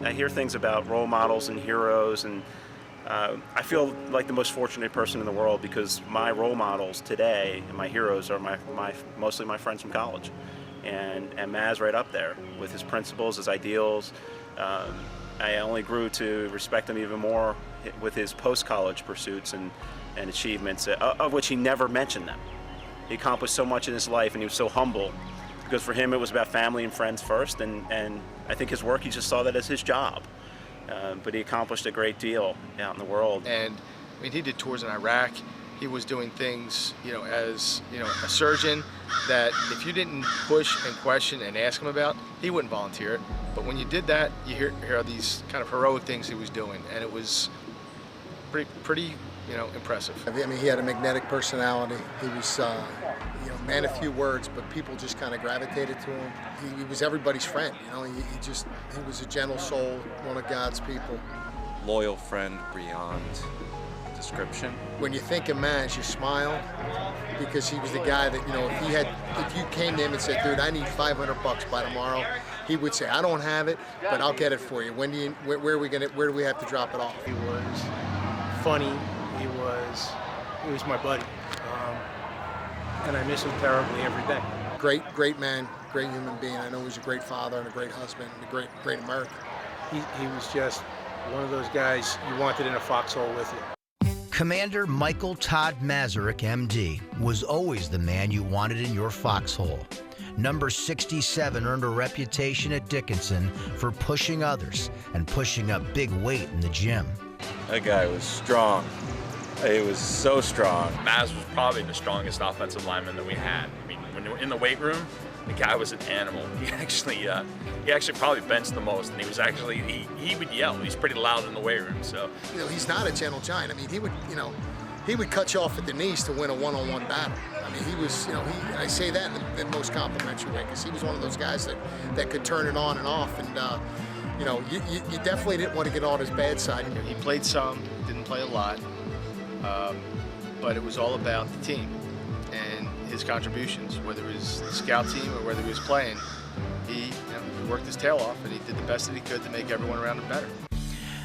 I hear things about role models and heroes, and I feel like the most fortunate person in the world because my role models today and my heroes are mostly my friends from college. And Maz right up there with his principles, his ideals. I only grew to respect him even more with his post-college pursuits and achievements, of which he never mentioned them. He accomplished so much in his life, and he was so humble, because for him it was about family and friends first, and I think his work, he just saw that as his job. But he accomplished a great deal out in the world. And I mean, he did tours in Iraq. He was doing things, as a surgeon, that if you didn't push and question and ask him about, he wouldn't volunteer it. But when you did that, you hear these kind of heroic things he was doing, and it was pretty impressive. I mean, he had a magnetic personality. He was, man of few words, but people just kind of gravitated to him. He was everybody's friend. He was a gentle soul, one of God's people. Loyal friend beyond description. When you think of Maz, you smile, because he was the guy that, if you came to him and said, dude, I need $500 by tomorrow, he would say, I don't have it, but I'll get it for you. Where do we have to drop it off? He was funny. He was my buddy. And I miss him terribly every day. Great man, great human being. I know he's a great father and a great husband and a great American. He was just one of those guys you wanted in a foxhole with you. Commander Michael Todd Mazurek, MD, was always the man you wanted in your foxhole. Number 67 earned a reputation at Dickinson for pushing others and pushing up big weight in the gym. That guy was strong. He was so strong. Maz was probably the strongest offensive lineman that we had. I mean, when you were in the weight room, the guy was an animal. He actually probably benched the most, and he would yell. He's pretty loud in the weight room. So he's not a gentle giant. I mean, he would cut you off at the knees to win a one-on-one battle. I mean, he was, I say that in the most complimentary way, because he was one of those guys that could turn it on and off, and you definitely didn't want to get on his bad side. He played some, didn't play a lot. But it was all about the team and his contributions, whether it was the scout team or whether he was playing. He worked his tail off, and he did the best that he could to make everyone around him better.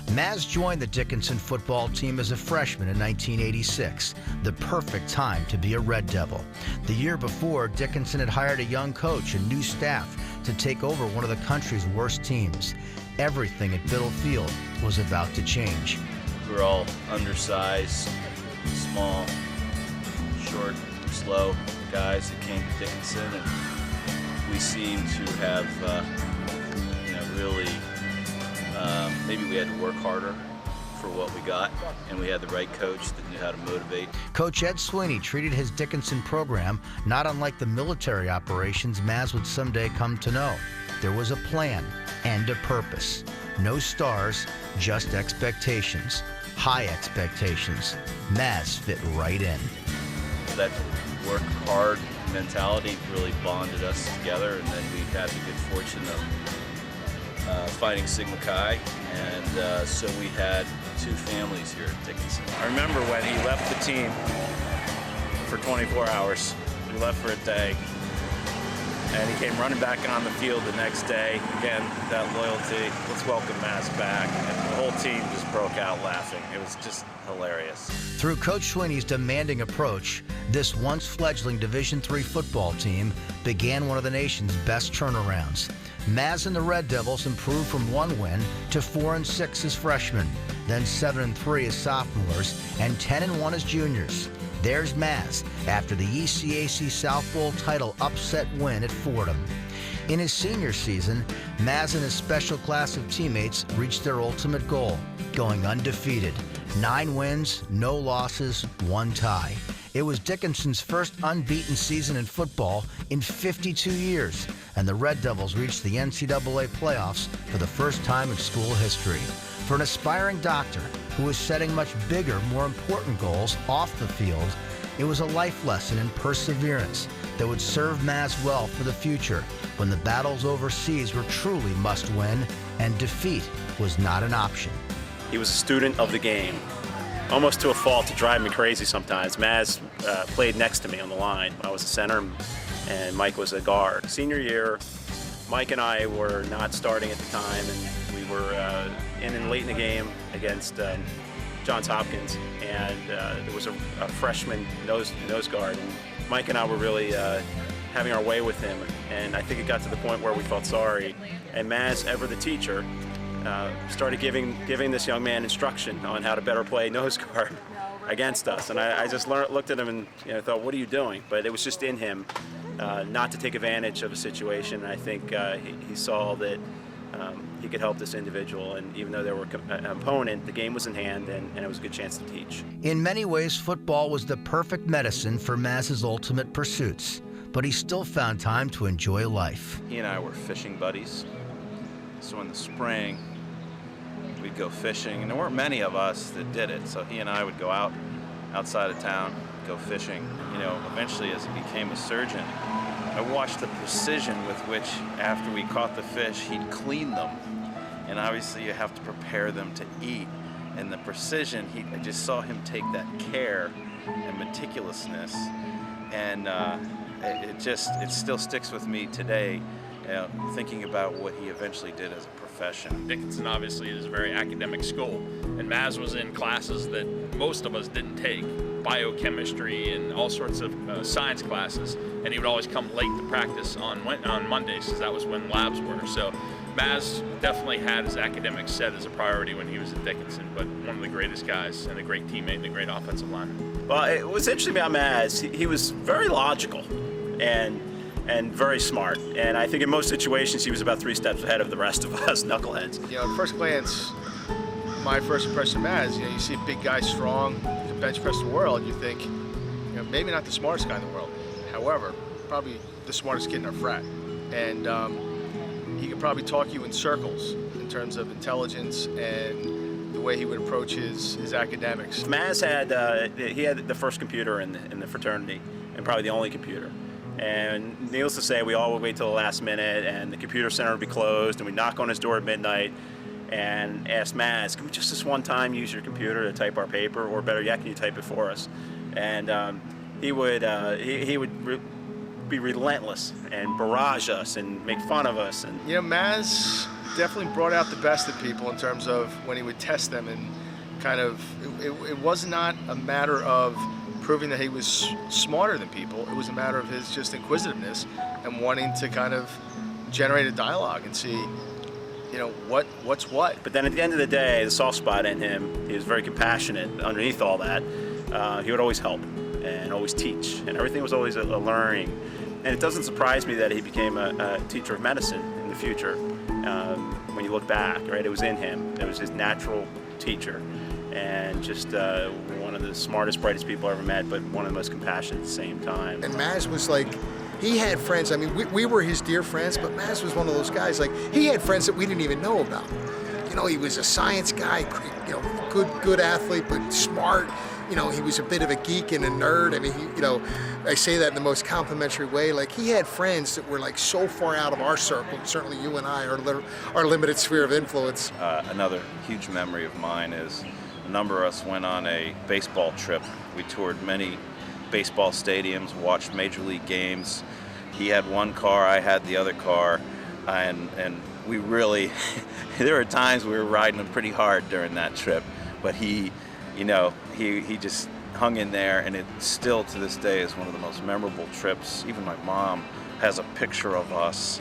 Maz joined the Dickinson football team as a freshman in 1986, the perfect time to be a Red Devil. The year before, Dickinson had hired a young coach and new staff to take over one of the country's worst teams. Everything at Biddle Field was about to change. We were all undersized, small, short, slow guys that came to Dickinson, and we seemed to have, really, maybe we had to work harder for what we got, and we had the right coach that knew how to motivate. Coach Ed Sweeney treated his Dickinson program not unlike the military operations Maz would someday come to know. There was a plan and a purpose. No stars, just expectations. High expectations. Maz fit right in. That work hard mentality really bonded us together, and then we had the good fortune of finding Sigma Chi, and so we had two families here at Dickinson. I remember when he left the team for 24 hours. He left for a day, and he came running back on the field the next day. Again, that loyalty. Let's welcome Maz back. And the whole team just broke out laughing. It was just hilarious. Through Coach Sweeney's demanding approach, this once fledgling Division III football team began one of the nation's best turnarounds. Maz and the Red Devils improved from 1 win to 4-6 as freshmen, then 7-3 as sophomores, and 10-1 as juniors. There's Maz after the ECAC South Bowl title upset win at Fordham. In his senior season, Maz and his special class of teammates reached their ultimate goal, going undefeated. 9 wins, no losses, 1 tie. It was Dickinson's first unbeaten season in football in 52 years, and the Red Devils reached the NCAA playoffs for the first time in school history. For an aspiring doctor who was setting much bigger, more important goals off the field, it was a life lesson in perseverance that would serve Maz well for the future when the battles overseas were truly must-win and defeat was not an option. He was a student of the game, almost to a fault to drive me crazy sometimes. Maz played next to me on the line. I was a center, and Mike was a guard. Senior year, Mike and I were not starting at the time, and We were in late in the game against Johns Hopkins, and there was a freshman nose guard, and Mike and I were really having our way with him, and I think it got to the point where we felt sorry, and Maz, ever the teacher, started giving this young man instruction on how to better play nose guard against us, and I just looked at him and thought, what are you doing? But it was just in him not to take advantage of a situation, and I think he saw that he could help this individual, and even though they were an opponent, the game was in hand, and it was a good chance to teach. In many ways, football was the perfect medicine for Maz's ultimate pursuits, but he still found time to enjoy life. He and I were fishing buddies, so in the spring we'd go fishing, and there weren't many of us that did it, so he and I would go outside of town, go fishing. Eventually as he became a surgeon, I watched the precision with which, after we caught the fish, he'd clean them. And obviously you have to prepare them to eat. And the precision, I just saw him take that care and meticulousness. And it still sticks with me today, thinking about what he eventually did as a profession. Dickinson obviously is a very academic school, and Maz was in classes that most of us didn't take, biochemistry and all sorts of science classes, and he would always come late to practice on Mondays, because that was when labs were. So Maz definitely had his academics set as a priority when he was at Dickinson, but one of the greatest guys and a great teammate and a great offensive lineman. Well, what's interesting about Maz, he was very logical and very smart, and I think in most situations he was about 3 steps ahead of the rest of us knuckleheads. At first glance, my first impression of Maz, you see a big guy, strong, he can bench press the world. You think, maybe not the smartest guy in the world. However, probably the smartest kid in our frat, and he could probably talk you in circles in terms of intelligence and the way he would approach his academics. Maz had the first computer in the fraternity, and probably the only computer. And needless to say, we all would wait till the last minute, and the computer center would be closed, and we'd knock on his door at midnight and ask Maz, can we just this one time use your computer to type our paper, or better yet, can you type it for us? And he would be relentless and barrage us and make fun of us. And Maz definitely brought out the best in people in terms of when he would test them, and kind of it was not a matter of proving that he was smarter than people. It was a matter of his just inquisitiveness and wanting to kind of generate a dialogue and see, what's what. But then at the end of the day, the soft spot in him, he was very compassionate. Underneath all that, he would always help and always teach, and everything was always a learning. And it doesn't surprise me that he became a teacher of medicine in the future. When you look back, right, it was in him. It was his natural teacher, and just one of the smartest, brightest people I ever met, but one of the most compassionate at the same time. And Maz was like, he had friends. I mean, we were his dear friends, but Maz was one of those guys, like, he had friends that we didn't even know about. He was a science guy, good athlete, but smart. He was a bit of a geek and a nerd. I mean, I say that in the most complimentary way. Like, he had friends that were like so far out of our circle. Certainly you and I, our limited sphere of influence. Another huge memory of mine is a number of us went on a baseball trip. We toured many baseball stadiums, watched major league games. He had one car, I had the other car, and we really, there were times we were riding him pretty hard during that trip, but he just hung in there, and it still to this day is one of the most memorable trips. Even my mom has a picture of us,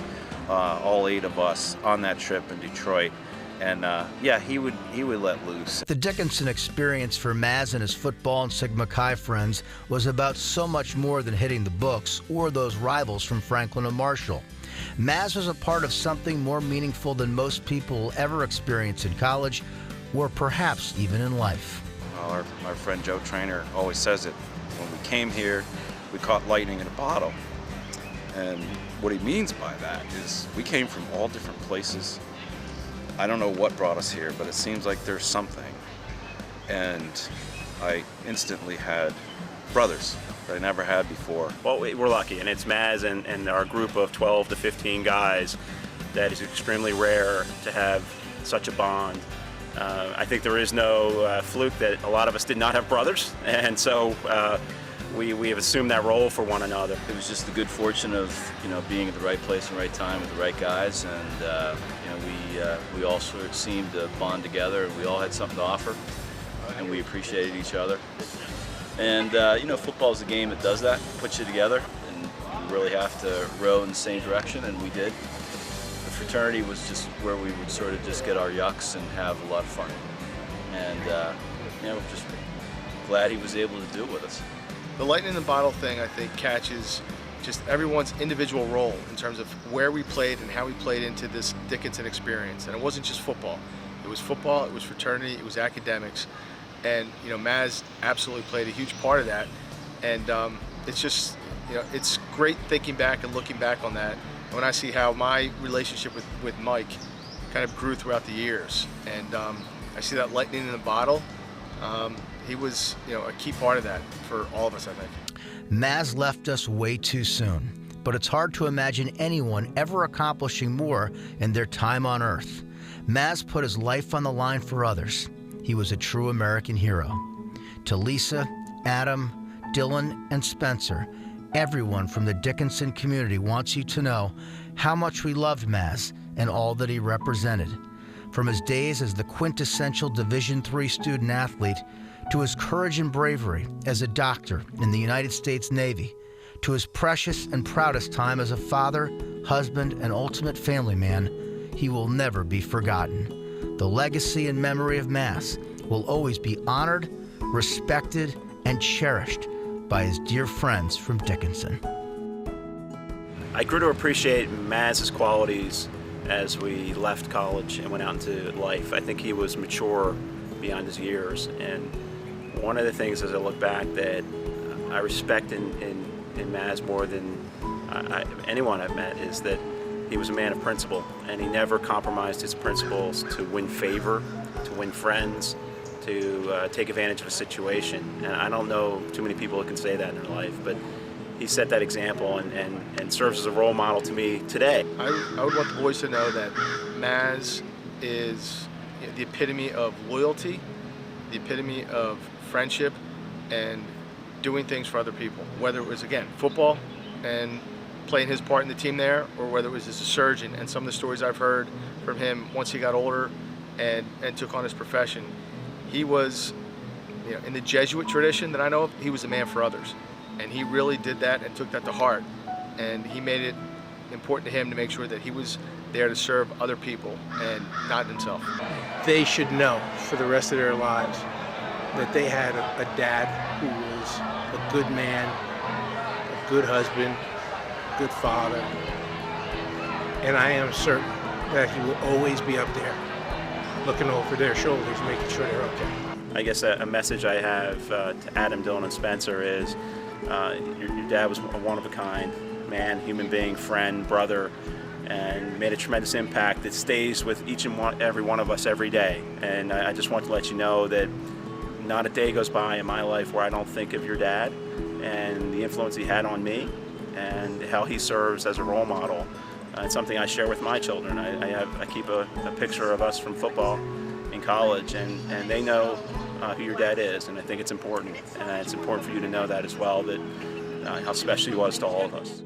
all 8 of us on that trip in Detroit. And he would let loose. The Dickinson experience for Maz and his football and Sigma Chi friends was about so much more than hitting the books or those rivals from Franklin and Marshall. Maz was a part of something more meaningful than most people will ever experience in college, or perhaps even in life. Well, our friend Joe Trainer always says it. When we came here, we caught lightning in a bottle. And what he means by that is we came from all different places. I don't know what brought us here, but it seems like there's something. And I instantly had brothers that I never had before. Well, we're lucky, and it's Maz and our group of 12 to 15 guys that is extremely rare to have such a bond. I think there is no fluke that a lot of us did not have brothers, and so we have assumed that role for one another. It was just the good fortune of, being at the right place and right time with the right guys, and we all sort of seemed to bond together, and we all had something to offer, and we appreciated each other. And football is a game that does that, puts you together, and you really have to row in the same direction, and we did. The fraternity was just where we would sort of just get our yucks and have a lot of fun. And we're just glad he was able to do it with us. The lightning in the bottle thing, I think, catches just everyone's individual role in terms of where we played and how we played into this Dickinson experience. And it wasn't just football. It was football, it was fraternity, it was academics. And, Maz absolutely played a huge part of that. And it's just, it's great thinking back and looking back on that. When I see how my relationship with Mike kind of grew throughout the years. And I see that lightning in the bottle. He was, a key part of that for all of us, I think. Maz left us way too soon, but it's hard to imagine anyone ever accomplishing more in their time on Earth. Maz put his life on the line for others. He was a true American hero. To Lisa, Adam, Dylan, and Spencer, everyone from the Dickinson community wants you to know how much we loved Maz and all that he represented. From his days as the quintessential Division III student athlete, to his courage and bravery as a doctor in the United States Navy, to his precious and proudest time as a father, husband, and ultimate family man, he will never be forgotten. The legacy and memory of Maz will always be honored, respected, and cherished by his dear friends from Dickinson. I grew to appreciate Maz's qualities as we left college and went out into life. I think he was mature beyond his years, and one of the things as I look back that I respect in Maz more than anyone I've met is that he was a man of principle, and he never compromised his principles to win favor, to win friends, to take advantage of a situation. And I don't know too many people that can say that in their life, but he set that example and serves as a role model to me today. I would want the boys to know that Maz is the epitome of loyalty, the epitome of friendship, and doing things for other people. Whether it was, again, football and playing his part in the team there, or whether it was as a surgeon, and some of the stories I've heard from him once he got older and took on his profession. He was, in the Jesuit tradition that I know of, he was a man for others. And he really did that and took that to heart. And he made it important to him to make sure that he was there to serve other people and not himself. They should know for the rest of their lives that they had a dad who was a good man, a good husband, a good father. And I am certain that he will always be up there looking over their shoulders, making sure they're okay. I guess a message I have to Adam, Dylan, and Spencer is your dad was a one-of-a-kind man, human being, friend, brother, and made a tremendous impact that stays with each and every one of us every day. And I just want to let you know that not a day goes by in my life where I don't think of your dad and the influence he had on me and how he serves as a role model. It's something I share with my children. I keep a picture of us from football in college, and they know who your dad is, and I think it's important. And it's important for you to know that as well, that how special he was to all of us.